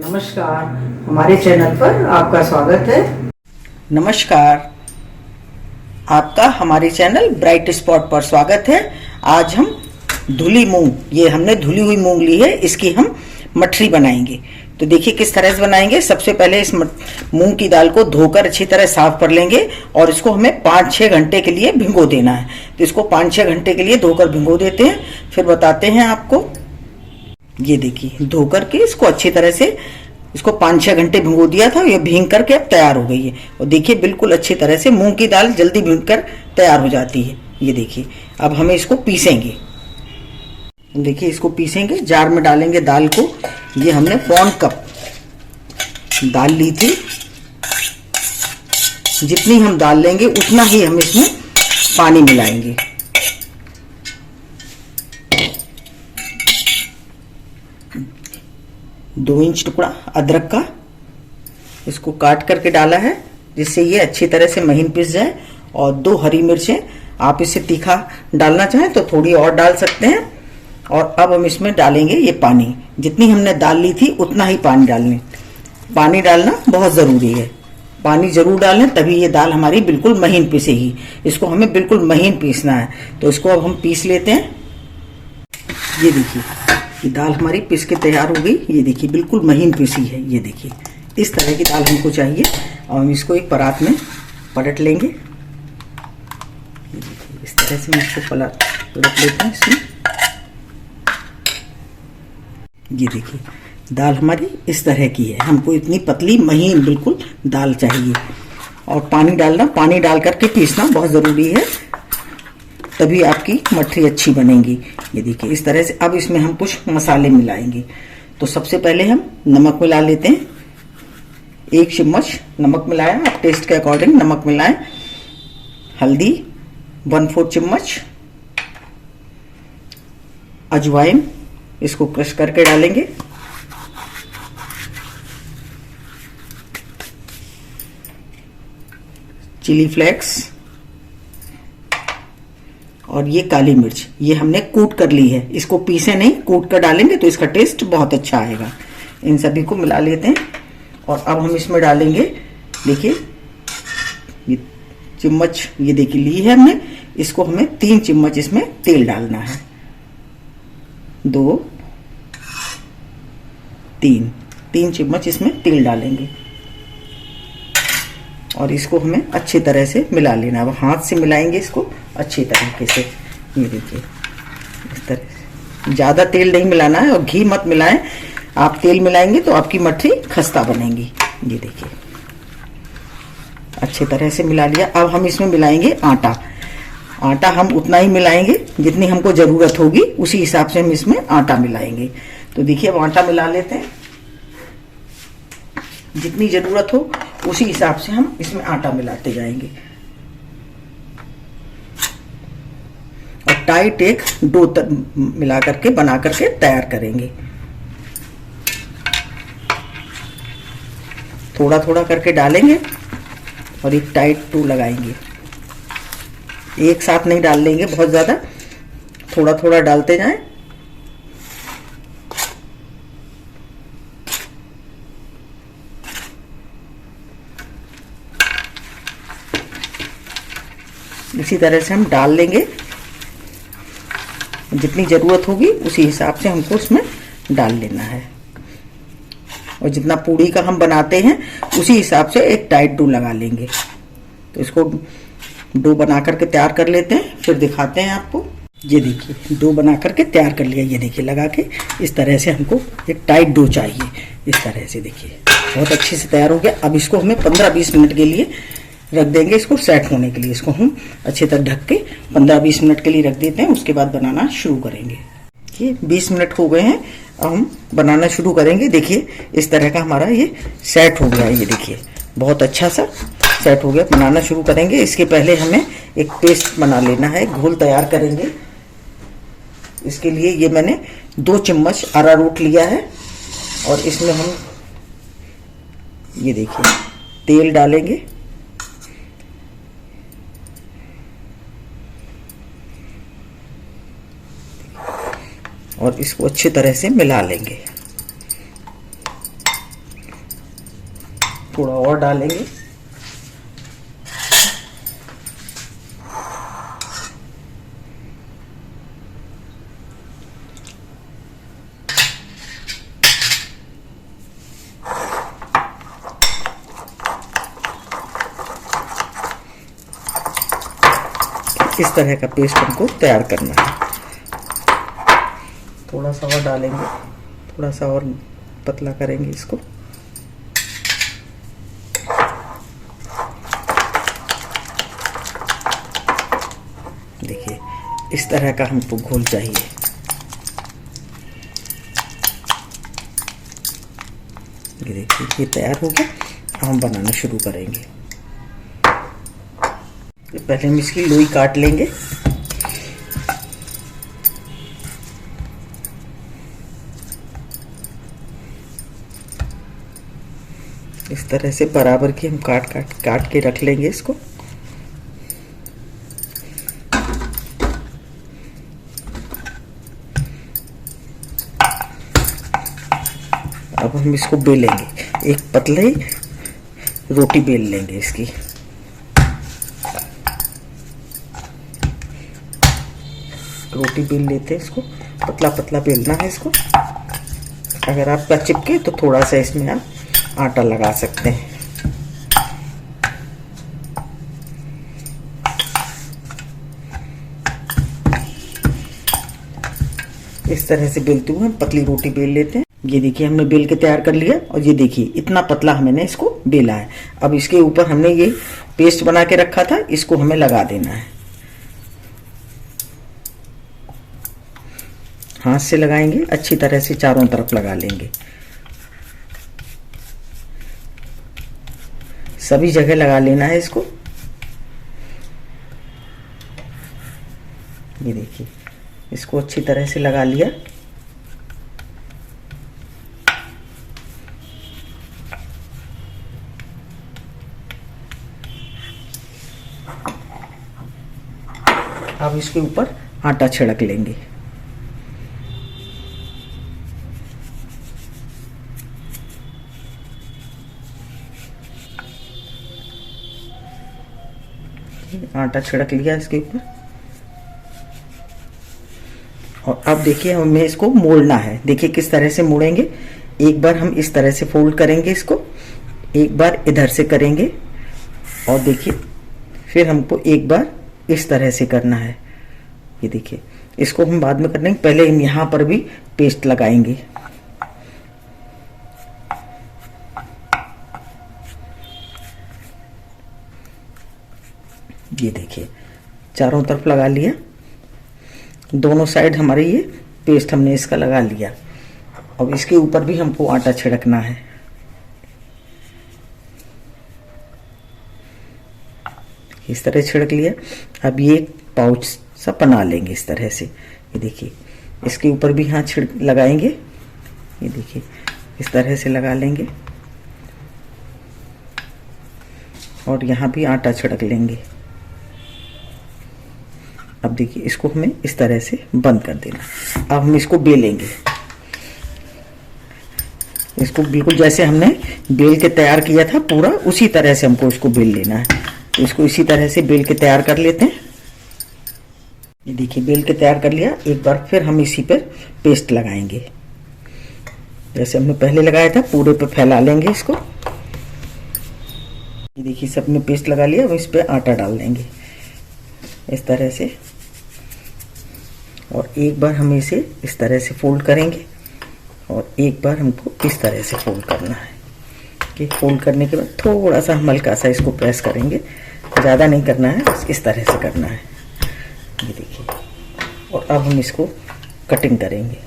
नमस्कार, हमारे चैनल पर आपका स्वागत है। नमस्कार, आपका हमारे चैनल ब्राइट स्पॉट पर स्वागत है। आज हम धुली मूंग, ये हमने धुली हुई मूंग ली है, इसकी हम मठरी बनाएंगे। तो देखिए किस तरह से बनाएंगे। सबसे पहले इस मूंग की दाल को धोकर अच्छी तरह साफ कर लेंगे और इसको हमें 5-6 घंटे के लिए भिगो देना है। तो इसको 5-6 घंटे के लिए धोकर भिगो देते हैं, फिर बताते हैं आपको। ये देखिए धो करके इसको अच्छी तरह से इसको 5-6 घंटे भिगो दिया था। ये भीग करके अब तैयार हो गई है और देखिए बिल्कुल अच्छी तरह से मूंग की दाल जल्दी भीग कर तैयार हो जाती है। ये देखिए अब हमें इसको पीसेंगे। देखिए इसको पीसेंगे, जार में डालेंगे दाल को। ये हमने 1 कप दाल ली थी। जितनी हम दाल लेंगे उतना ही हम इसमें पानी मिलाएंगे। दो इंच टुकड़ा अदरक का इसको काट करके डाला है, जिससे ये अच्छी तरह से महीन पिस जाए। और 2 हरी मिर्चें, आप इसे तीखा डालना चाहें तो थोड़ी और डाल सकते हैं। और अब हम इसमें डालेंगे ये पानी। जितनी हमने दाल ली थी उतना ही पानी डालने। पानी डालना बहुत ज़रूरी है, पानी ज़रूर डालें, तभी ये दाल हमारी बिल्कुल महीन पिसेगी। इसको हमें बिल्कुल महीन पीसना है। तो इसको अब हम पीस लेते हैं। ये देखिए ये दाल हमारी पिस के तैयार हो गई। ये देखिए बिल्कुल महीन पिसी है। ये देखिए इस तरह की दाल हमको चाहिए। और हम इसको एक परात में पलट लेंगे। ये देखिए इस तरह से हम इसको पलट लेते हैं इसमें। ये देखिए दाल हमारी इस तरह की है। हमको इतनी पतली महीन बिल्कुल दाल चाहिए। और पानी डालना, पानी डाल करके पीसना बहुत ज़रूरी है, तभी आपकी मठरी अच्छी बनेगी। ये देखिए इस तरह से। अब इसमें हम कुछ मसाले मिलाएंगे। तो सबसे पहले हम नमक मिला लेते हैं। 1 चम्मच नमक मिलाया, आप टेस्ट के अकॉर्डिंग नमक मिलाएं। हल्दी 1/4 चम्मच। अजवाइन, इसको क्रश करके डालेंगे। चिली फ्लेक्स और ये काली मिर्च, ये हमने कूट कर ली है। इसको पीसे नहीं, कूट कर डालेंगे तो इसका टेस्ट बहुत अच्छा आएगा। इन सभी को मिला लेते हैं। और अब हम इसमें डालेंगे, देखिए ये चम्मच, ये देखिए ली है हमने। इसको हमें 3 चम्मच इसमें तेल डालना है। 2, 3 चम्मच इसमें तेल डालेंगे। और इसको हमें अच्छी तरह से मिला लेना है। अब हाथ से मिलाएंगे इसको अच्छी तरीके से। ये देखिए इस तरह से। ज़्यादा तेल नहीं मिलाना है और घी मत मिलाएं। आप तेल मिलाएंगे तो आपकी मठरी खस्ता बनेगी। ये देखिए अच्छी तरह से मिला लिया। अब हम इसमें मिलाएंगे आटा। आटा हम उतना ही मिलाएंगे जितनी हमको ज़रूरत होगी, उसी हिसाब से हम इसमें आटा मिलाएंगे। तो देखिए अब आटा मिला लेते हैं। जितनी ज़रूरत हो उसी हिसाब से हम इसमें आटा मिलाते जाएंगे। और टाइट एक डो मिला करके बना करके तैयार करेंगे। थोड़ा थोड़ा करके डालेंगे और एक टाइट डो लगाएंगे। एक साथ नहीं डाल लेंगे बहुत ज़्यादा, थोड़ा थोड़ा डालते जाएं। इसी तरह से हम डाल लेंगे। जितनी ज़रूरत होगी उसी हिसाब से हमको उसमें डाल लेना है। और जितना पूड़ी का हम बनाते हैं उसी हिसाब से एक टाइट डो लगा लेंगे। तो इसको डो बना करके तैयार कर लेते हैं, फिर दिखाते हैं आपको। ये देखिए डो बना करके तैयार कर लिया। ये देखिए लगा के इस तरह से हमको एक टाइट डो चाहिए। इस तरह से देखिए बहुत अच्छे से तैयार हो गया। अब इसको हमें 15-20 मिनट के लिए रख देंगे, इसको सेट होने के लिए। इसको हम अच्छे तरह ढक के 15-20 मिनट के लिए रख देते हैं। उसके बाद बनाना शुरू करेंगे। ये 20 मिनट हो गए हैं, अब हम बनाना शुरू करेंगे। देखिए इस तरह का हमारा ये सेट हो गया है। ये देखिए बहुत अच्छा सा सेट हो गया। बनाना शुरू करेंगे। इसके पहले हमें एक पेस्ट बना लेना है, घोल तैयार करेंगे। इसके लिए ये मैंने 2 चम्मच अरारोट लिया है और इसमें हम ये देखिए तेल डालेंगे। और इसको अच्छी तरह से मिला लेंगे। थोड़ा और डालेंगे। इस तरह का पेस्ट हमको तैयार करना है। थोड़ा सा और डालेंगे, थोड़ा सा और पतला करेंगे इसको। देखिए इस तरह का हमको घोल चाहिए। ये देखिए ये तैयार हो गया। अब हम बनाना शुरू करेंगे। पहले हम इसकी लोई काट लेंगे। इस तरह से बराबर की हम काट के रख लेंगे इसको। अब हम इसको बेलेंगे, एक पतले रोटी बेल लेंगे इसकी। रोटी बेल लेते हैं इसको, पतला पतला बेलना है इसको। अगर आपका चिपके तो थोड़ा सा इसमें आप आटा लगा सकते हैं। इस तरह से बेलते हुए हम पतली रोटी बेल लेते हैं। ये देखिए हमने बेल के तैयार कर लिया और ये देखिए इतना पतला हमने इसको बेला है। अब इसके ऊपर हमने ये पेस्ट बना के रखा था, इसको हमें लगा देना है। हाथ से लगाएंगे, अच्छी तरह से चारों तरफ लगा लेंगे, सभी जगह लगा लेना है इसको। ये देखिए इसको अच्छी तरह से लगा लिया। अब इसके ऊपर आटा छिड़क लेंगे। आटा छिड़क लिया इसके ऊपर। और अब देखिए हमें इसको मोड़ना है। देखिए किस तरह से मोड़ेंगे। एक बार हम इस तरह से फोल्ड करेंगे इसको, एक बार इधर से करेंगे और देखिए फिर हमको एक बार इस तरह से करना है। ये देखिए इसको हम बाद में करेंगे, पहले हम यहाँ पर भी पेस्ट लगाएंगे। ये देखिए चारों तरफ लगा लिया, दोनों साइड हमारे ये पेस्ट हमने इसका लगा लिया। अब इसके ऊपर भी हमको आटा छिड़कना है। इस तरह छिड़क लिया। अब ये पाउच सा बना लेंगे इस तरह से। ये देखिए इसके ऊपर भी हाथ लगाएंगे। ये देखिए इस तरह से लगा लेंगे और यहाँ भी आटा छिड़क लेंगे। अब देखिए इसको हमें इस तरह से बंद कर देना। अब हम इसको बेलेंगे। इसको बिल्कुल जैसे हमने बेल के तैयार किया था पूरा उसी तरह से हमको इसको बेल लेना है। तो इसको इसी तरह से बेल के तैयार कर लेते हैं। ये देखिए बेल के तैयार कर लिया। एक बार फिर हम इसी पर पेस्ट लगाएंगे, जैसे हमने पहले लगाया था पूरे पे फैला लेंगे इसको। ये देखिए सब में पेस्ट लगा लिया। अब इस पे आटा डाल देंगे इस तरह से। और एक बार हम इसे इस तरह से फोल्ड करेंगे और एक बार हमको इस तरह से फोल्ड करना है। कि फोल्ड करने के बाद थोड़ा सा हम हल्का सा इसको प्रेस करेंगे, ज़्यादा नहीं करना है, बस इस तरह से करना है। ये देखिए और अब हम इसको कटिंग करेंगे।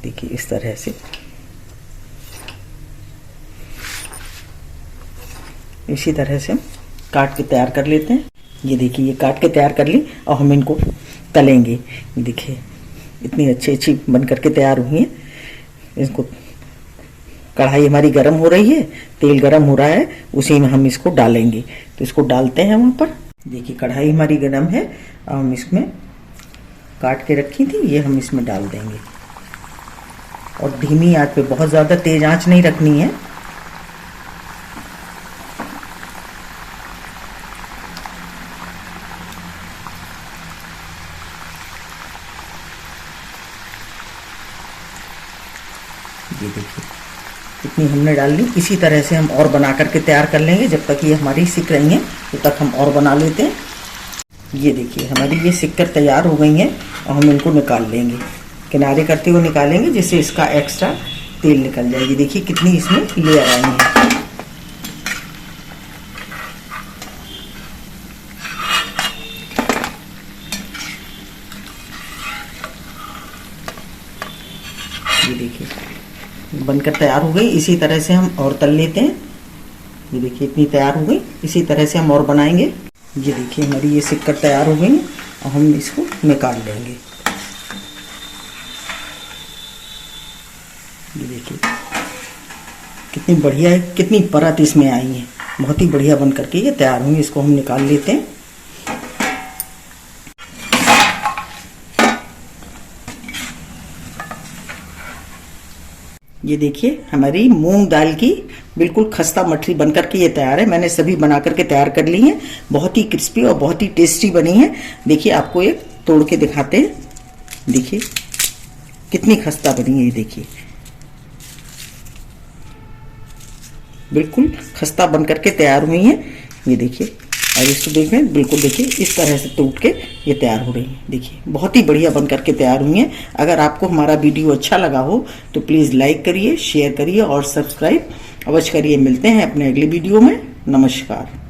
देखिए इस तरह से इसी तरह से हम काट के तैयार कर लेते हैं। ये देखिए ये काट के तैयार कर ली और हम इनको तलेंगे। देखिए इतनी अच्छी बन करके तैयार हुई है। इसको कढ़ाई हमारी गर्म हो रही है, तेल गर्म हो रहा है, उसी में हम इसको डालेंगे। तो इसको डालते हैं वहाँ पर। देखिए कढ़ाई हमारी गर्म है। अब हम इसमें काट के रखी थी ये हम इसमें डाल देंगे और धीमी आंच पे, बहुत ज़्यादा तेज आंच नहीं रखनी है। इतनी हमने डाल ली। इसी तरह से हम और बना करके तैयार कर लेंगे। जब तक ये हमारी सिक रही हैं तब तक हम और बना लेते हैं। ये देखिए हमारी ये सिक कर तैयार हो गई हैं और हम इनको निकाल लेंगे, किनारे करते हुए निकालेंगे जिससे इसका एक्स्ट्रा तेल निकल जाएगी। देखिए कितनी इसमें लेयर आई है। ये देखिए बनकर तैयार हो गई। इसी तरह से हम और तल लेते हैं। ये देखिए इतनी तैयार हो गई। इसी तरह से हम और बनाएंगे। ये देखिए हमारी ये सिक कर तैयार हो गई और हम इसको निकाल लेंगे। ये देखिए कितनी बढ़िया है, कितनी परत इसमें आई है। बहुत ही बढ़िया बन करके ये तैयार हुई। इसको हम निकाल लेते हैं। ये देखिए हमारी मूंग दाल की बिल्कुल खस्ता मठरी बनकर के ये तैयार है। मैंने सभी बना करके तैयार कर ली हैं। बहुत ही क्रिस्पी और बहुत ही टेस्टी बनी है। देखिए आपको एक तोड़ के दिखाते हैं। देखिए कितनी खस्ता बनी है। ये देखिए बिल्कुल खस्ता बनकर के तैयार हुई है। ये देखिए और इसको देखें, बिल्कुल देखिए इस तरह से टूट के ये तैयार हो रही है। देखिए बहुत ही बढ़िया बन करके तैयार हुई हैं। अगर आपको हमारा वीडियो अच्छा लगा हो तो प्लीज़ लाइक करिए, शेयर करिए और सब्सक्राइब अवश्य करिए। मिलते हैं अपने अगले वीडियो में। नमस्कार।